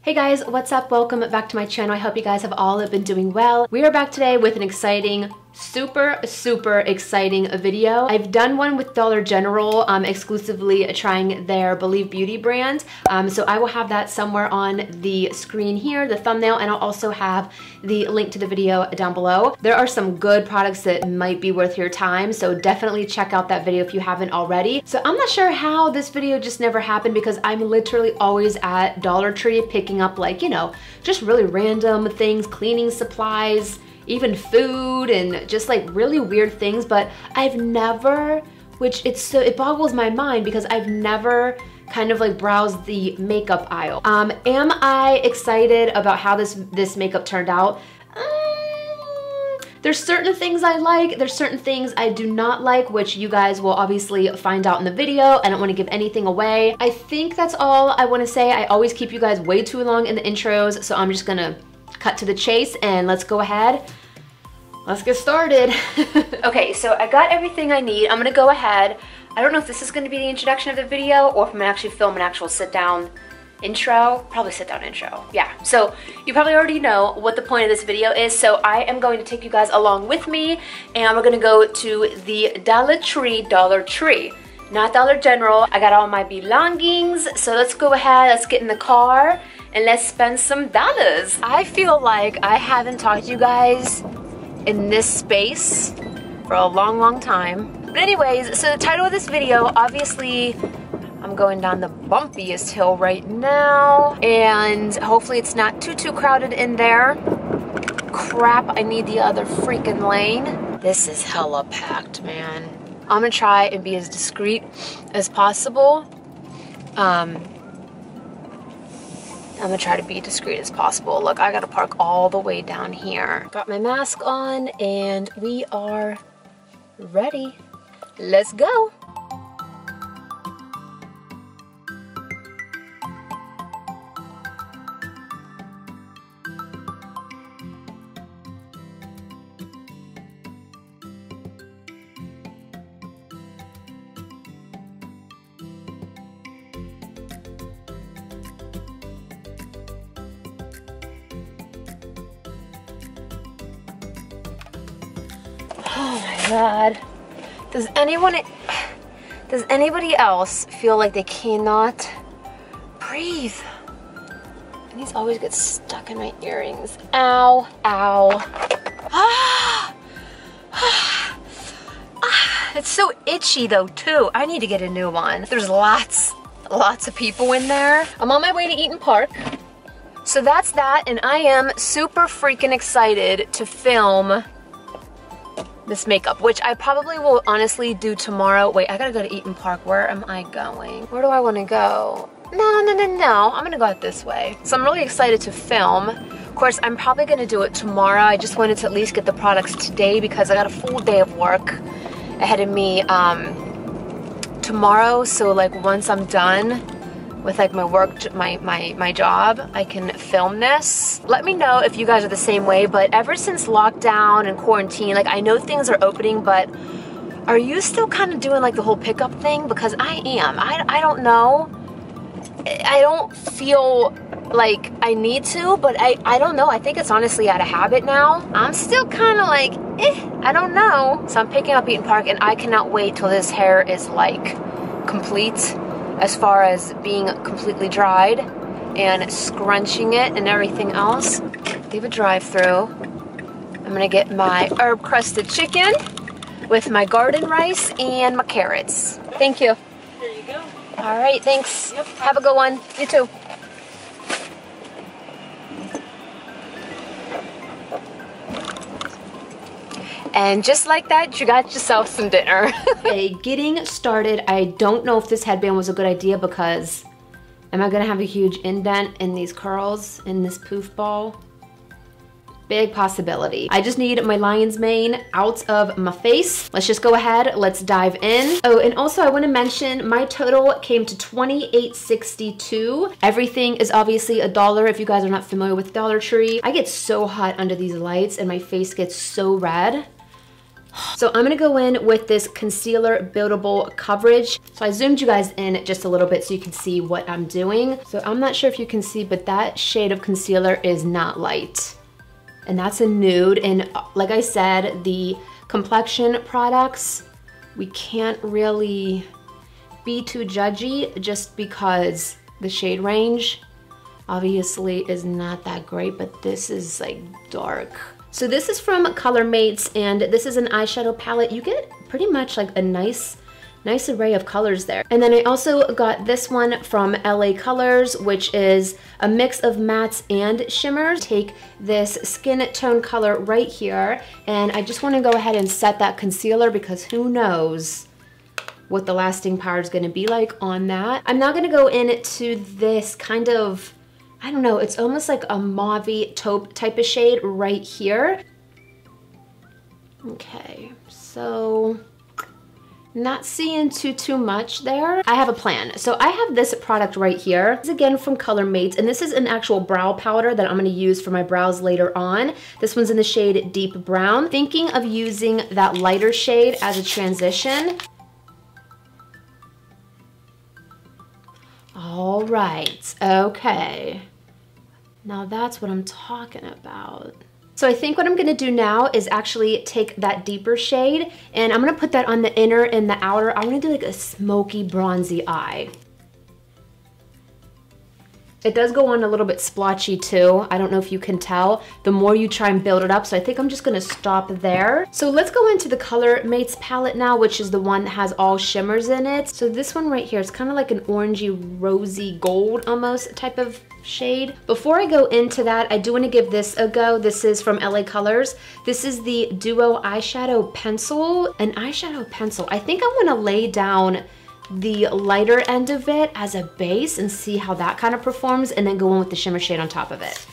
Hey guys, what's up? Welcome back to my channel. I hope you guys have all been doing well. We are back today with an exciting, super exciting video. I've done one with Dollar General, exclusively trying their Believe Beauty brand. So I will have that somewhere on the screen here, the thumbnail, and I'll also have the link to the video down below. There are some good products that might be worth your time, so definitely check out that video if you haven't already. So I'm not sure how this video just never happened because I'm literally always at Dollar Tree picking up, like, you know, just really random things, cleaning supplies, even food, and just like really weird things. But I've never, it boggles my mind because I've never kind of like browsed the makeup aisle. Am I excited about how this makeup turned out? There's certain things I like, there's certain things I do not like, which you guys will obviously find out in the video. I don't want to give anything away. I think that's all I want to say. I always keep you guys way too long in the intros, so I'm just gonna cut to the chase and let's go ahead. Let's get started. Okay, so I got everything I need. I'm gonna go ahead. I don't know if this is gonna be the introduction of the video or if I'm gonna actually film an actual sit-down intro. Probably sit-down intro. Yeah, so you probably already know what the point of this video is, so I am going to take you guys along with me and we're gonna go to the Dollar Tree, not Dollar General. I got all my belongings, so let's go ahead, let's get in the car and let's spend some dollars. I feel like I haven't talked to you guys in this space for a long time. But anyways, so the title of this video, obviously I'm going down the bumpiest hill right now, and hopefully it's not too crowded in there. Crap, I need the other freaking lane. This is hella packed, man. I'm gonna try and be as discreet as possible. I'm gonna try to be discreet as possible. Look, I gotta park all the way down here. Got my mask on and we are ready. Let's go. Oh my God. Does anybody else feel like they cannot breathe? And these always get stuck in my earrings. Ow, ow. It's so itchy though too. I need to get a new one. There's lots of people in there. I'm on my way to Eaton Park. So that's that, and I am super freaking excited to film this makeup, which I probably will honestly do tomorrow. Wait, I gotta go to Eaton Park. Where am I going? Where do I wanna go? No. I'm gonna go out this way. So I'm really excited to film. Of course, I'm probably gonna do it tomorrow. I just wanted to at least get the products today because I got a full day of work ahead of me tomorrow. So like once I'm done with like my work, my job, I can film this. Let me know if you guys are the same way, but ever since lockdown and quarantine, like I know things are opening, but are you still kind of doing like the whole pickup thing? Because I am. I don't know. I don't feel like I need to, but I don't know. I think it's honestly out of habit now. I'm still kind of like, I don't know. So I'm picking up Eaton Park and I cannot wait till this hair is like complete, as far as being completely dried and scrunching it and everything else. Leave a drive-through. I'm gonna get my herb crusted chicken with my garden rice and my carrots. Thank you. There you go. All right, thanks. Yep. Have a good one. You too. And just like that, you got yourself some dinner. Okay, getting started. I don't know if this headband was a good idea because am I gonna have a huge indent in these curls, in this poof ball? Big possibility. I just need my lion's mane out of my face. Let's just go ahead, let's dive in. Oh, and also I wanna mention my total came to $28.62. Everything is obviously $1 if you guys are not familiar with Dollar Tree. I get so hot under these lights and my face gets so red. So I'm gonna go in with this concealer buildable coverage. So I zoomed you guys in just a little bit so you can see what I'm doing. So I'm not sure if you can see, but that shade of concealer is not light. And that's a nude. And like I said, the complexion products, we can't really be too judgy just because the shade range obviously is not that great, but this is like dark. So this is from Colormates, and this is an eyeshadow palette. You get pretty much like a nice array of colors there. And then I also got this one from LA Colors, which is a mix of mattes and shimmers. Take this skin tone color right here, and I just wanna go ahead and set that concealer because who knows what the lasting power is gonna be like on that. I'm now gonna go into this kind of, I don't know, it's almost like a mauve taupe type of shade right here. Okay, so not seeing too much there. I have a plan. So I have this product right here. This is again from Colormates, and this is an actual brow powder that I'm gonna use for my brows later on. This one's in the shade Deep Brown. Thinking of using that lighter shade as a transition. All right, okay. Now that's what I'm talking about. So I think what I'm gonna do now is actually take that deeper shade and I'm gonna put that on the inner and the outer. I'm gonna do like a smoky bronzy eye. It does go on a little bit splotchy too. I don't know if you can tell. The more you try and build it up, so I think I'm just gonna stop there. So let's go into the Colormates palette now, which is the one that has all shimmers in it. So this one right here, it's kind of like an orangey, rosy gold almost type of shade. Before I go into that, I do want to give this a go. This is from LA Colors. This is the Duo Eyeshadow Pencil. An eyeshadow pencil. I think I want to lay down the lighter end of it as a base and see how that kind of performs, and then go in with the shimmer shade on top of it.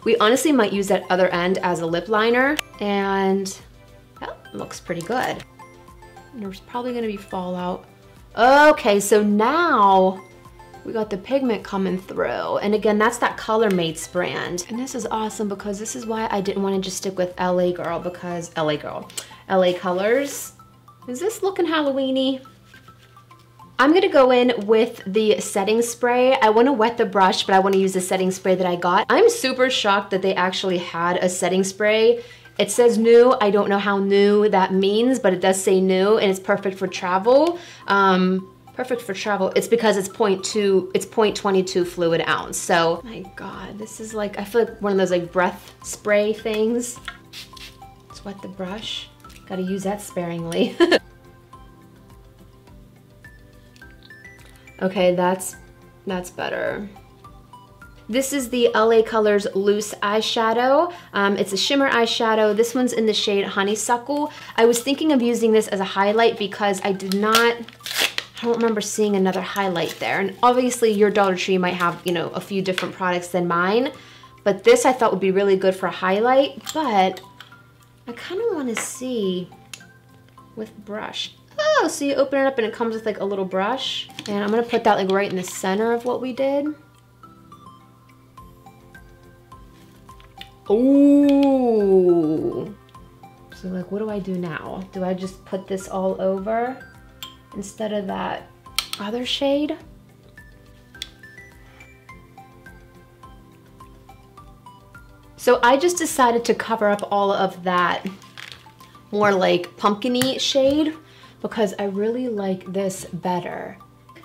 We honestly might use that other end as a lip liner, and that looks pretty good. There's probably gonna be fallout. Okay, so now we got the pigment coming through. And again, that's that Colormates brand. And this is awesome because this is why I didn't want to just stick with LA Colors. Is this looking Halloween-y? I'm gonna go in with the setting spray. I wanna wet the brush, but I wanna use the setting spray that I got. I'm super shocked that they actually had a setting spray. It says new. I don't know how new that means, but it does say new, and it's perfect for travel. Perfect for travel. It's because it's 0.22 fluid ounce. So, my God, this is like, I feel like one of those like breath spray things. Let's wet the brush. Gotta use that sparingly. Okay, that's better. This is the LA Colors Loose Eyeshadow. It's a shimmer eyeshadow. This one's in the shade Honeysuckle. I was thinking of using this as a highlight because I don't remember seeing another highlight there. And obviously your Dollar Tree might have, you know, a few different products than mine, but this I thought would be really good for a highlight, but I kind of want to see with brush. Oh, so you open it up and it comes with like a little brush, and I'm gonna put that like right in the center of what we did. Ooh. So like, what do I do now? Do I just put this all over instead of that other shade? So I just decided to cover up all of that more like pumpkin-y shade because I really like this better.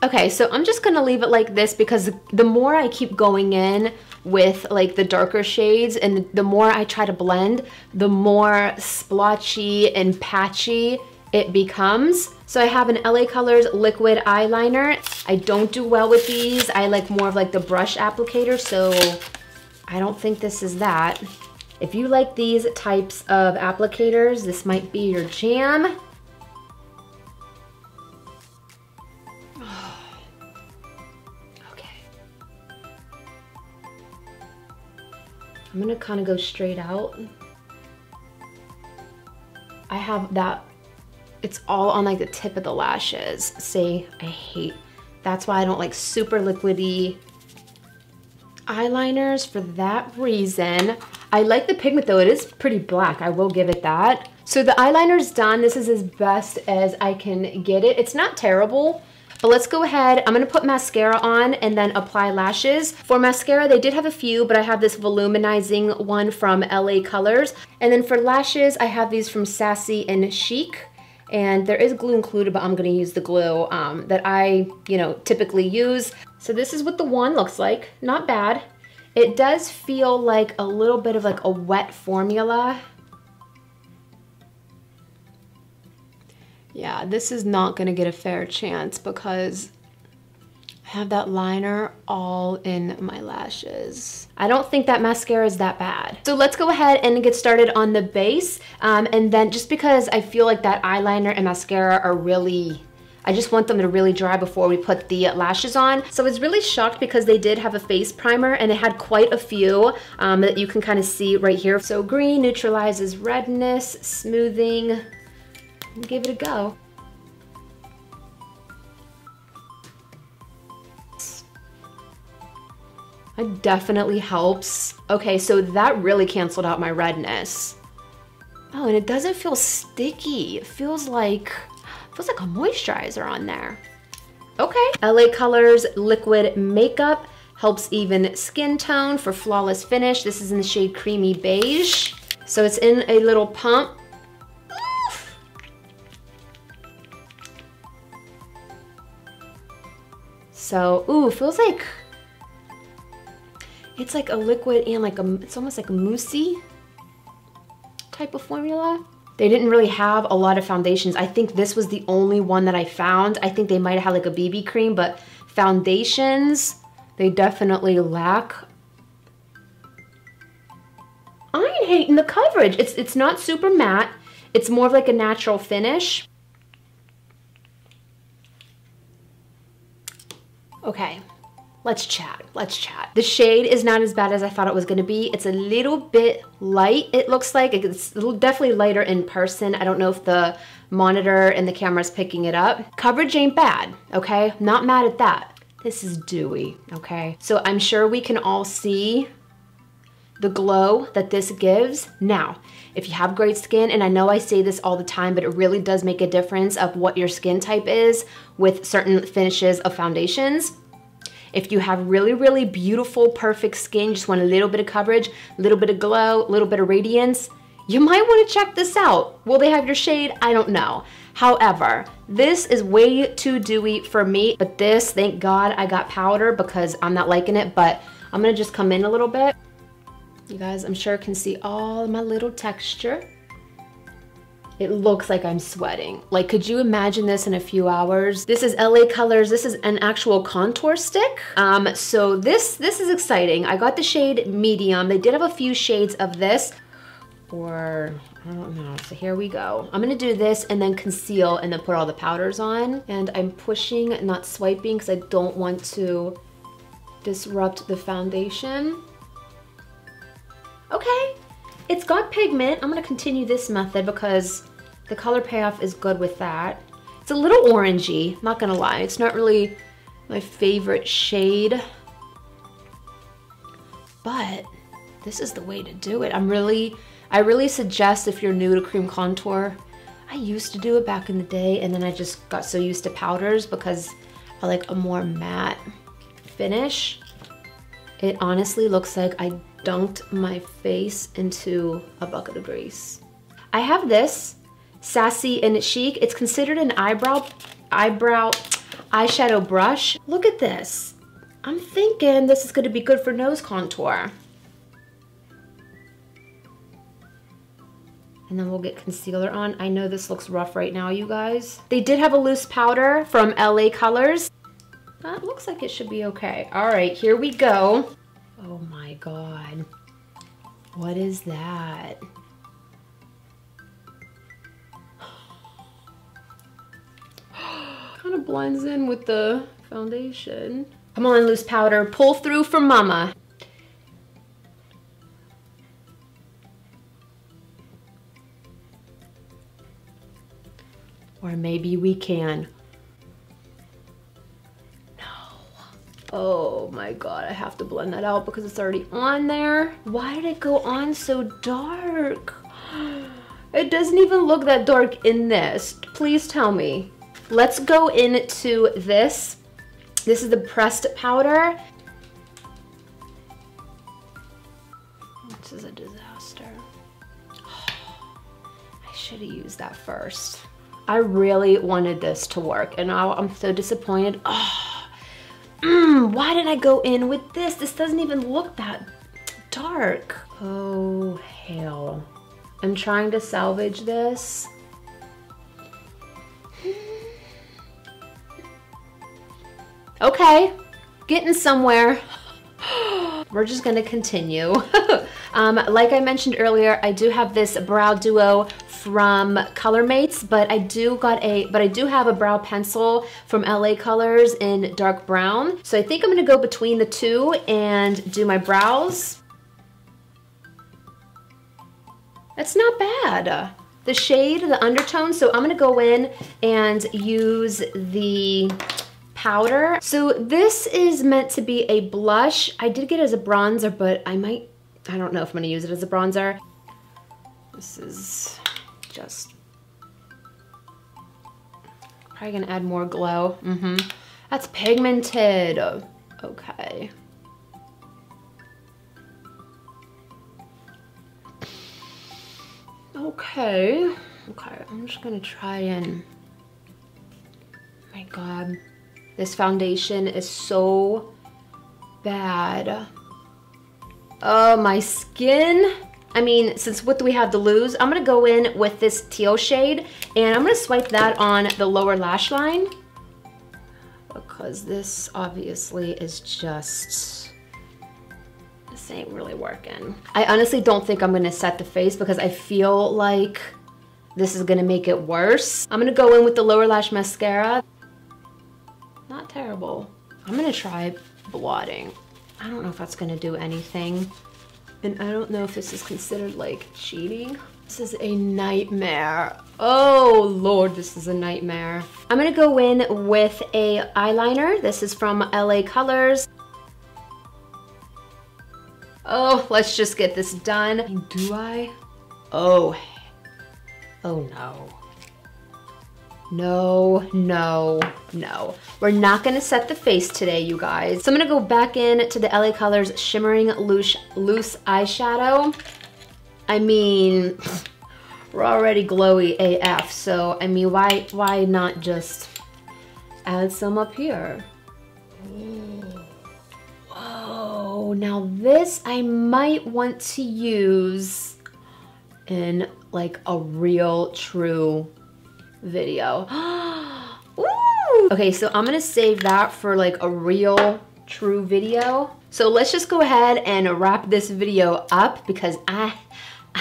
Okay, so I'm just gonna leave it like this because the more I keep going in with like the darker shades and the more I try to blend, the more splotchy and patchy it becomes. So I have an LA Colors liquid eyeliner. I don't do well with these. I like more of like the brush applicator, so I don't think this is that. If you like these types of applicators, this might be your jam. Okay. I'm gonna kind of go straight out. I have that, it's all on like the tip of the lashes. See, I hate, that's why I don't like super liquidy eyeliners for that reason. I like the pigment though. It is pretty black. I will give it that. So the eyeliner's done. This is as best as I can get it. It's not terrible, but let's go ahead. I'm gonna put mascara on and then apply lashes. For mascara, they did have a few, but I have this voluminizing one from LA Colors. And then for lashes, I have these from Sassy and Chic. And there is glue included, but I'm gonna use the glue that I, typically use. So this is what the one looks like. Not bad. It does feel like a little bit of like a wet formula. Yeah, this is not gonna get a fair chance because I have that liner all in my lashes. I don't think that mascara is that bad. So let's go ahead and get started on the base. And then just because I feel like that eyeliner and mascara are really, I just want them to really dry before we put the lashes on. So I was really shocked because they did have a face primer and it had quite a few that you can kind of see right here. So green neutralizes redness, smoothing. Give it a go. It definitely helps. Okay, so that really canceled out my redness. Oh, and it doesn't feel sticky. It feels like a moisturizer on there. Okay. LA Colors Liquid Makeup helps even skin tone for flawless finish. This is in the shade Creamy Beige. So it's in a little pump. So, ooh, feels like, it's like a liquid and like it's almost like a moussey type of formula. They didn't really have a lot of foundations. I think this was the only one that I found. I think they might have had like a BB cream, but foundations, they definitely lack. I ain't hating the coverage. It's not super matte. It's more of like a natural finish. Okay, let's chat. The shade is not as bad as I thought it was gonna be. It's a little bit light, it looks like. It's definitely lighter in person. I don't know if the monitor and the camera's picking it up. Coverage ain't bad, okay? Not mad at that. This is dewy, okay? So I'm sure we can all see the glow that this gives. Now, if you have great skin, and I know I say this all the time, but it really does make a difference of what your skin type is with certain finishes of foundations. If you have really, really beautiful, perfect skin, you just want a little bit of coverage, a little bit of glow, a little bit of radiance, you might want to check this out. Will they have your shade? I don't know. However, this is way too dewy for me, but this, thank God I got powder because I'm not liking it, but I'm gonna just come in a little bit. You guys, I'm sure can see all my little texture. It looks like I'm sweating. Like, could you imagine this in a few hours? This is LA Colors. This is an actual contour stick. So this is exciting. I got the shade medium. They did have a few shades of this, or I don't know. So here we go. I'm gonna do this and then conceal and then put all the powders on. And I'm pushing, not swiping, because I don't want to disrupt the foundation. Okay, it's got pigment. I'm gonna continue this method because the color payoff is good with that. It's a little orangey, not gonna lie. It's not really my favorite shade, but this is the way to do it. I really suggest if you're new to cream contour, I used to do it back in the day and then I just got so used to powders because I like a more matte finish. It honestly looks like I dunked my face into a bucket of grease. I have this Sassy and Chic. It's considered an eyebrow eyeshadow brush. Look at this. I'm thinking this is gonna be good for nose contour. And then we'll get concealer on. I know this looks rough right now, you guys. They did have a loose powder from LA Colors. That looks like it should be okay. All right, here we go. Oh my God. What is that? Kind of blends in with the foundation. Come on, loose powder, pull through for mama. Or maybe we can. No. Oh my God, I have to blend that out because it's already on there. Why did it go on so dark? It doesn't even look that dark in this. Please tell me. Let's go into this. This is the pressed powder. This is a disaster. I should have used that first. I really wanted this to work and now I'm so disappointed. Why did I go in with this? This doesn't even look that dark. Oh, hell. I'm trying to salvage this. Okay, getting somewhere. We're just gonna continue. Like I mentioned earlier, I do have this brow duo from Colormates, but I do have a brow pencil from LA Colors in dark brown. So I think I'm gonna go between the two and do my brows. That's not bad. The shade, the undertone, so I'm gonna go in and use the powder. So this is meant to be a blush. I did get it as a bronzer, but I don't know if I'm gonna use it as a bronzer. This is just probably gonna add more glow. That's pigmented. Okay. Okay, I'm just gonna try and, oh my God, this foundation is so bad. Oh, my skin. I mean, since what do we have to lose? I'm gonna go in with this teal shade and I'm gonna swipe that on the lower lash line because this obviously is just, this ain't really working. I honestly don't think I'm gonna set the face because I feel like this is gonna make it worse. I'm gonna go in with the lower lash mascara. Not terrible. I'm gonna try blotting. I don't know if that's gonna do anything. And I don't know if this is considered like cheating. This is a nightmare. Oh Lord, this is a nightmare. I'm gonna go in with a eyeliner. This is from LA Colors. Oh, let's just get this done. Do I? Oh no. No, no, no. We're not gonna set the face today, you guys. So I'm gonna go back in to the LA Colors Shimmering Loose Eyeshadow. I mean, we're already glowy AF, so I mean, why not just add some up here? Whoa, now this I might want to use in like a real true video. Ooh. Okay, so I'm gonna save that for like a real true video. So let's just go ahead and wrap this video up because I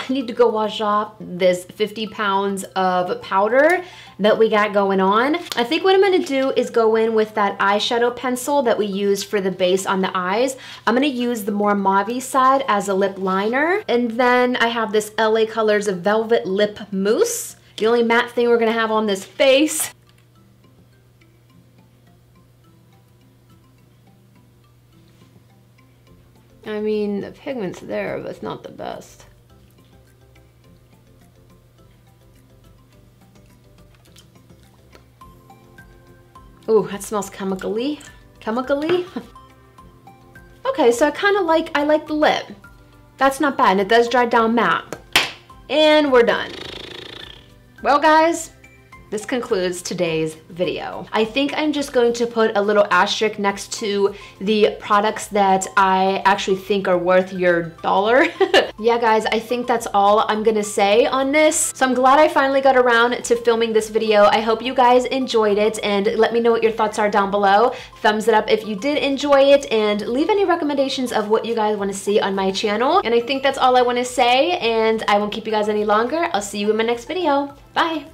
need to go wash off this 50 pounds of powder that we got going on. I think what I'm gonna do is go in with that eyeshadow pencil that we used for the base on the eyes. I'm gonna use the more mauve-y side as a lip liner. And then I have this LA Colors Velvet Lip Mousse. The only matte thing we're gonna have on this face. I mean, the pigment's there, but it's not the best. Ooh, that smells chemically. Chemically? Okay, so I like the lip. That's not bad, and it does dry down matte. And we're done. Well, guys, this concludes today's video. I think I'm just going to put a little asterisk next to the products that I actually think are worth your dollar. Yeah, guys, I think that's all I'm gonna say on this. So I'm glad I finally got around to filming this video. I hope you guys enjoyed it and let me know what your thoughts are down below. Thumbs it up if you did enjoy it and leave any recommendations of what you guys wanna see on my channel. And I think that's all I wanna say and I won't keep you guys any longer. I'll see you in my next video. Bye.